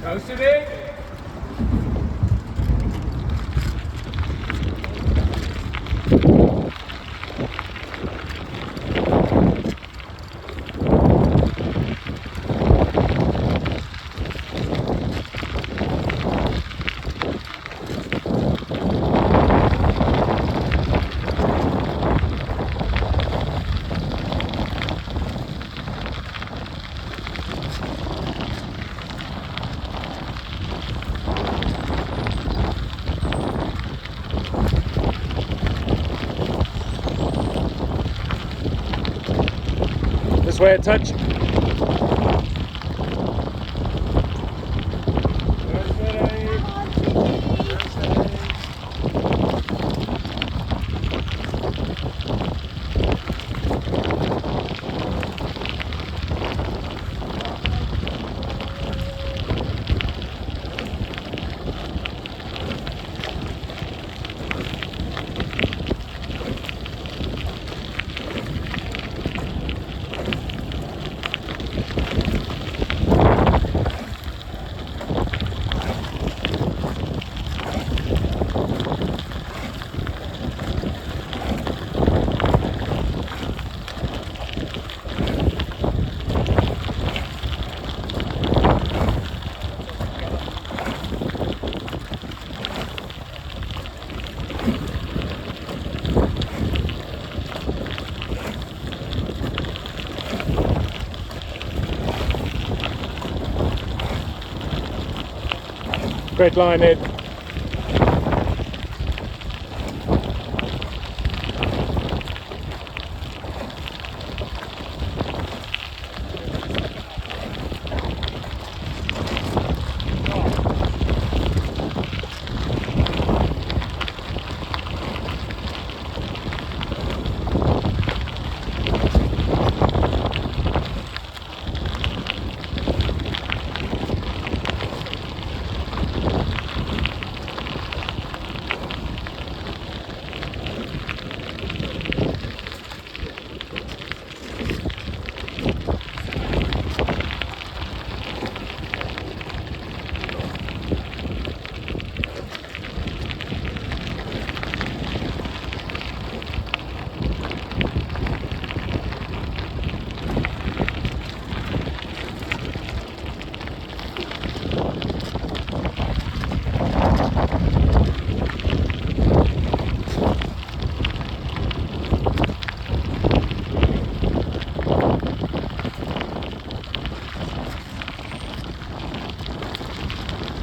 Coast it in. This way a touch. Great line, Ed.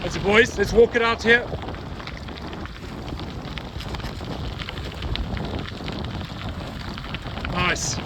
That's it, boys. Let's walk it out here. Nice.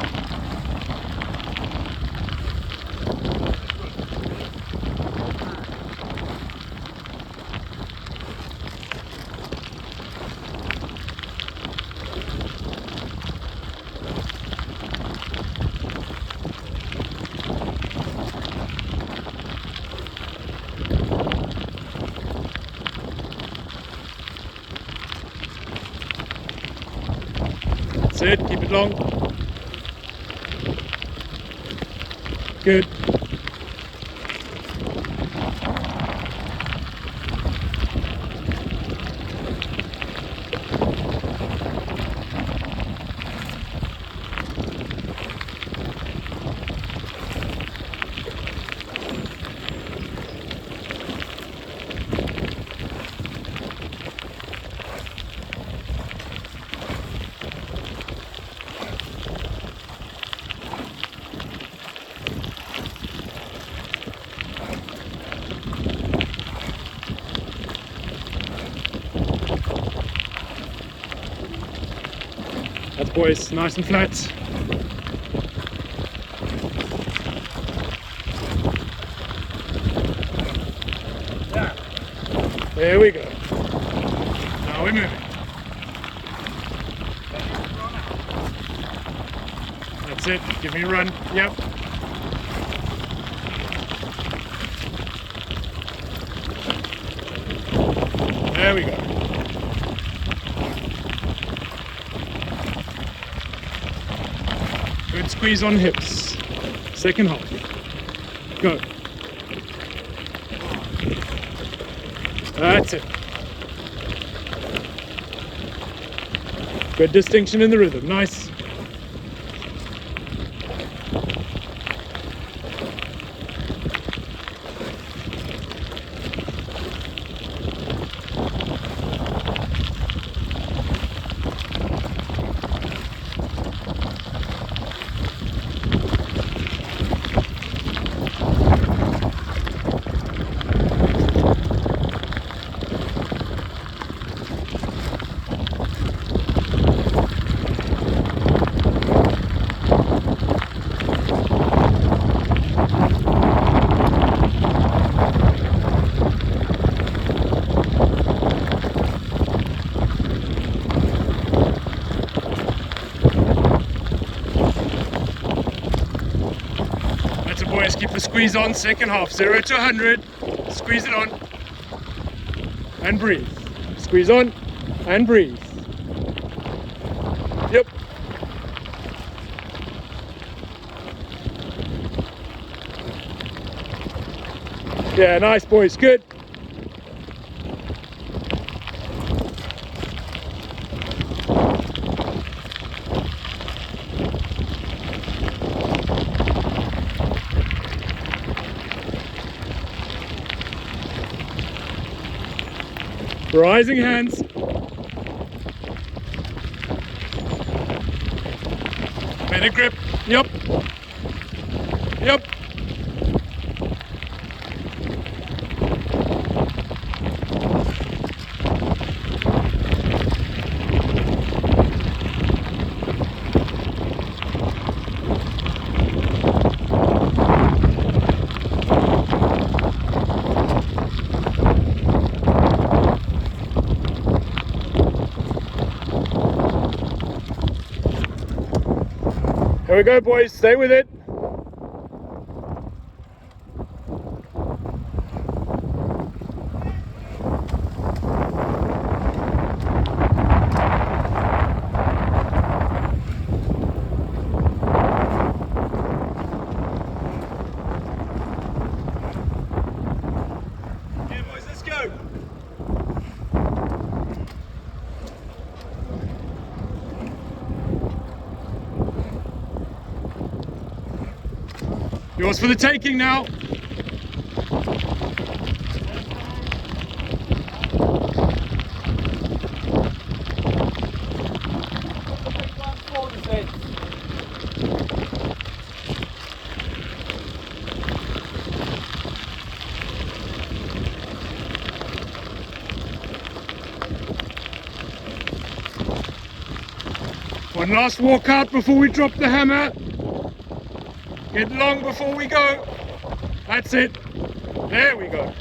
That's it, keep it long. Good. That's boys, nice and flat. Yeah. There we go. Now we're moving. That's it, give me a run. Yep. There we go. Good squeeze on hips. Second half. Go. That's it. Good distinction in the rhythm. Nice. That's it, boys. Keep the squeeze on. Second half. 0 to 100. Squeeze it on. And breathe. Squeeze on. And breathe. Yep. Yeah, nice, boys. Good. Rising hands. Better grip. Yep. Yep. Here we go, boys. Stay with it. Yeah, boys, let's go. Yours for the taking now. One last walk out before we drop the hammer. Get long before we go. That's it. There we go.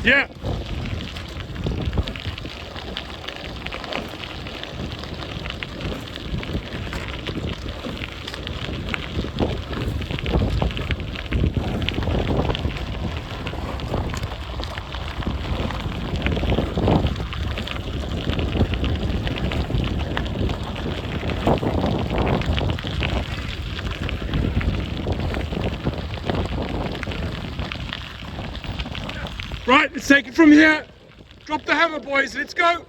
Yeah. Right, let's take it from here. Drop the hammer, boys. Let's go.